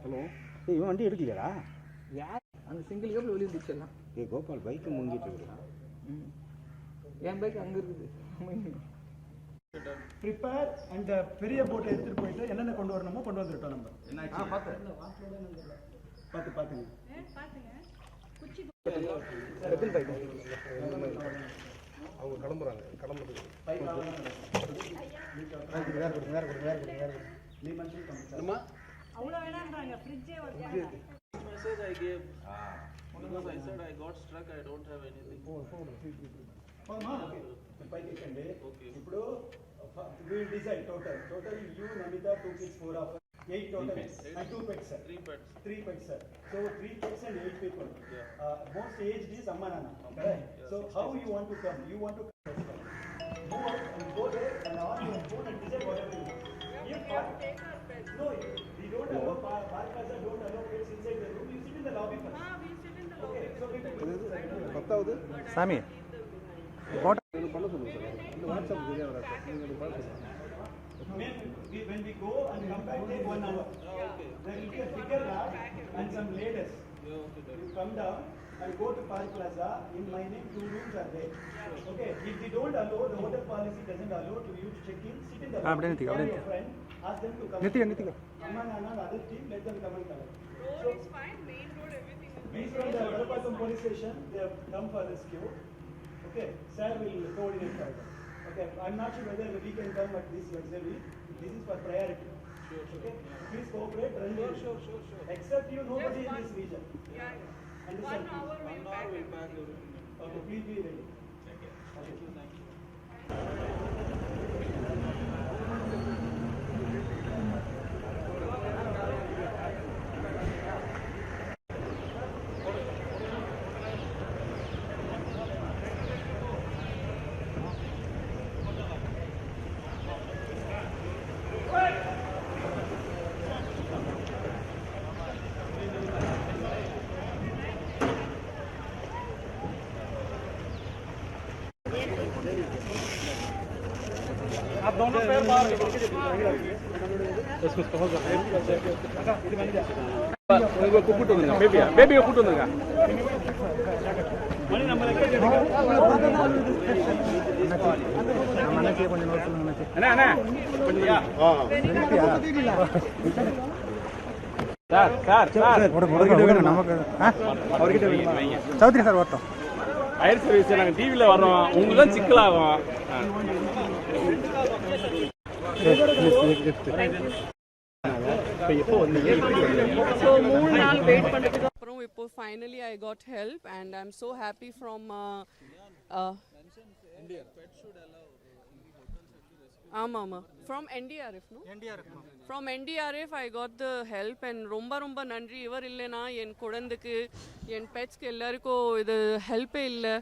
Hello இவன் வண்டி எடுக்கலையா? யார் அந்த சிங்கிள் கேபிள் வெளியே வந்துச்சுலாம். கோபால் பைக்கு முங்கிட்டு இருக்கிறான். என் பைக் அங்கே இருக்குது. ப்ரிப்பேர் அண்ட் பெரிய போட்டை எடுத்துகிட்டு போயிட்டு என்னென்ன கொண்டு வரணுமோ கொண்டு வந்துட்டோம் நம்ம. பார்த்துங்க அவங்க கிளம்புறாங்க. கிளம்புறதுக்கு message I gave because I said I got struck, I don't have anything. Okay. ఇప్పుడు we will decide total you Namita 2 kids 4 of 8 total and 2 pets sir. 3 pets sir. So 3 pets and 8 people. Most aged is Amma Nana. Correct. So how you want to come? You want to move out and go there and on your phone and decide whatever you want. No, we don't allow bar plaza don't allow pets inside the room. You sit in the lobby first. We sit in the Okay, so we பத்தாவது சாமி பண்ண சொல்லுங்க sir. இந்த WhatsApp சரியா வராது. நீங்க பார்த்து when we go and come back take 1 hour. There will be a bigger lab and some ladders. You come down and go to Park Plaza. In my name 2 rooms are there. Okay, if they don't allow, the hotel policy doesn't allow to you to check in, sit in the lobby. Call your friend, ask them to come. Nithika Amma Nana and other team, let them come and collect. road is fine, main road, everything is We from the Valapattam police station, they have come for rescue. Okay, sir will coordinate further. Okay, I'm not sure whether we can come at this luxury. This is for priority. Okay, please cooperate. Sure. Except you, nobody in this region. Yeah. Understand? 1 hour we'll pack everything. Okay, please be ready. Okay, thank you. आप दोनों पैर बाहर கூப்பிட்டு வந்துருங்க. பேபியை கூப்பிட்டு வந்துருங்க. Chowdhury sir ஓட்டம் fire service நாங்கள் டிவியில் வர்றோம். உங்களுக்கு தான் சிக்கலாகும். So 3 நாள் வெயிட் பண்ணதுக்கு அப்புறம் இப்போ finally I got help and I'm so happy from ஆமா from NDRF no from NDRF I got the help and ரொம்ப நன்றி. இவர் இல்லைனா என் குழந்தைக்கு என் பெட்ஸ்க்கு எல்லாருக்கும் இது ஹெல்ப்பே இல்லை.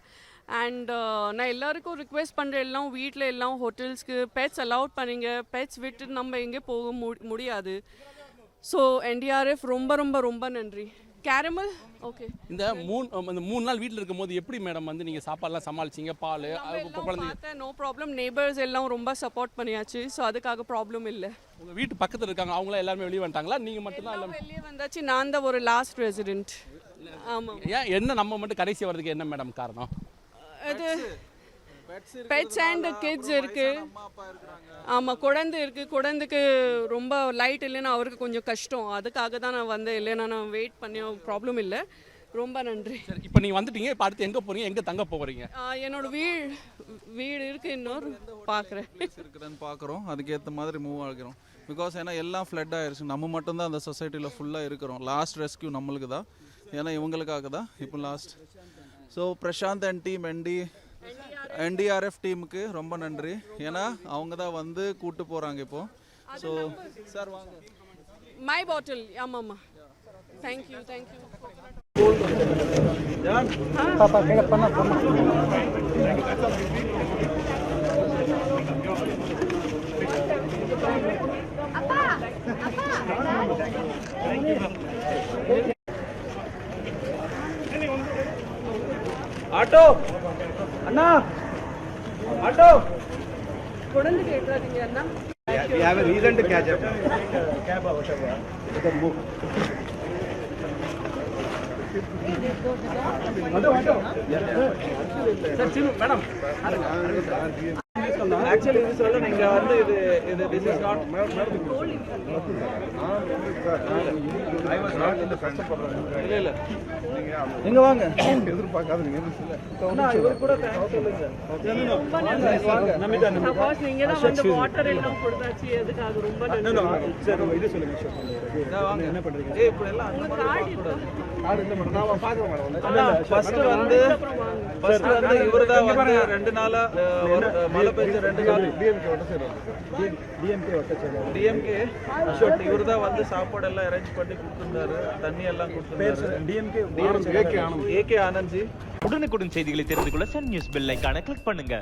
அண்ட் நான் எல்லாருக்கும் ரிக்வெஸ்ட் பண்ணுறேன், எல்லாம் வீட்டில் எல்லாம் ஹோட்டல்ஸ்க்கு பெட்ஸ் அலவுட் பண்ணுங்க. பெட்ஸ் விட்டு நம்ம எங்கே போக முடியாது. ஸோ NDRF ரொம்ப நன்றி. Caramel okay. இந்த 3 நாள் வீட்டில் இருக்கும் போது எப்படி மேடம் வந்து நீங்கள் சாப்பாடுலாம் சமாளிச்சிங்க? பால் குழந்தை நோ ப்ராப்ளம். நெய்பர்ஸ் எல்லாம் ரொம்ப சப்போர்ட் பண்ணியாச்சு. ஸோ அதுக்காக ப்ராப்ளம் இல்லை. உங்கள் வீட்டு பக்கத்தில் இருக்காங்க, அவங்களாம் எல்லாருமே வெளியே வந்துட்டாங்களா? நீங்கள் மட்டும்தான் எல்லாம் வெளியே வந்தாச்சு. நான் தான் ஒரு லாஸ்ட் ரெசிடென்ட். ஆமாம். ஏன் என்ன நம்ம மட்டும் கடைசி வர்றதுக்கு என்ன மேடம் காரணம்? அது பெட்ஸ் அண்ட் கிட்ஸ் இருக்கு. ஆமாம், குழந்தை இருக்கு. குழந்தைக்கு ரொம்ப லைட் இல்லைன்னா அவருக்கு கொஞ்சம் கஷ்டம். அதுக்காக தான் நான் வந்தேன். இல்லைன்னா நான் வெயிட் பண்ணி ப்ராப்ளம் இல்லை. ரொம்ப நன்றி. சரி, இப்போ நீங்கள் வந்துட்டீங்க. இப்போ அடுத்து எங்கே போகிறீங்க? எங்கே தங்க போகிறீங்க? என்னோட வீடு இருக்கு. இன்னொரு பார்க்குறேன் இருக்குதுன்னு பார்க்குறோம். அதுக்கேற்ற மாதிரி மூவ் ஆகிறோம். பிகாஸ் ஏன்னா எல்லாம் ஃப்ளட் ஆயிடுச்சு. நம்ம மட்டும்தான் அந்த சொசைட்டியில் ஃபுல்லாக இருக்கிறோம். லாஸ்ட் ரெஸ்கியூ நம்மளுக்கு தான். ஏன்னா இவங்களுக்காக தான் இப்போ last. So Prashanth and team NDRF டீமுக்கு ரொம்ப நன்றி. ஏன்னா அவங்க தான் வந்து கூட்டு போகிறாங்க இப்போ. ஸோ சார் வாங்க. மை பாட்டில். ஆமாம். தேங்க்யூ. பாப்பா கேட்க பண்ண ஆட்டோ அண்ணா, ஆட்டோ குழந்தைக்கு எடுத்துறாதீங்க அண்ணா. We have a reason to catch up. Cab or whatever. You can move. Actually, this is நீங்க வந்து இது this is not I was not in the first program. இல்ல நீங்க வாங்க எதிர்பார்க்காத நீங்க இவர் கூட தேங்க்ஸ் சொல்லுங்க Namita, சப்போஸ் நீங்க தான் வந்து வாட்டர் எல்லாம் கொடுத்தாச்சு எதுக்காக ரொம்ப நன்றி. இது சொல்லுங்க என்ன பண்றீங்க? ஏய் இப்படி எல்லாம் அந்த மாதிரி கார்டு யார் இல்ல மேடம் நான் பாக்குறேன் மேடம் ஃபர்ஸ்ட் வந்து இவர்தான் வந்து 2 நாளா மழை பெஞ்ச 2 நாள் டிஎம்கே ஓட்ட சேரும் DMK ஒட்ட சொல்லுங்க. டிஎம்கே அசோக் இவர்தான் வந்து சாப்பாடு எல்லாம் அரேஞ்ச் பண்ணி கொடுத்திருந்தாரு, தண்ணி எல்லாம் கொடுத்திருந்தாரு. DMK AK Anand G. உடனுக்குடன் செய்திகளை தெரிந்து கொள்ள சன் நியூஸ் பெல் ஐகானை கிளிக் பண்ணுங்க.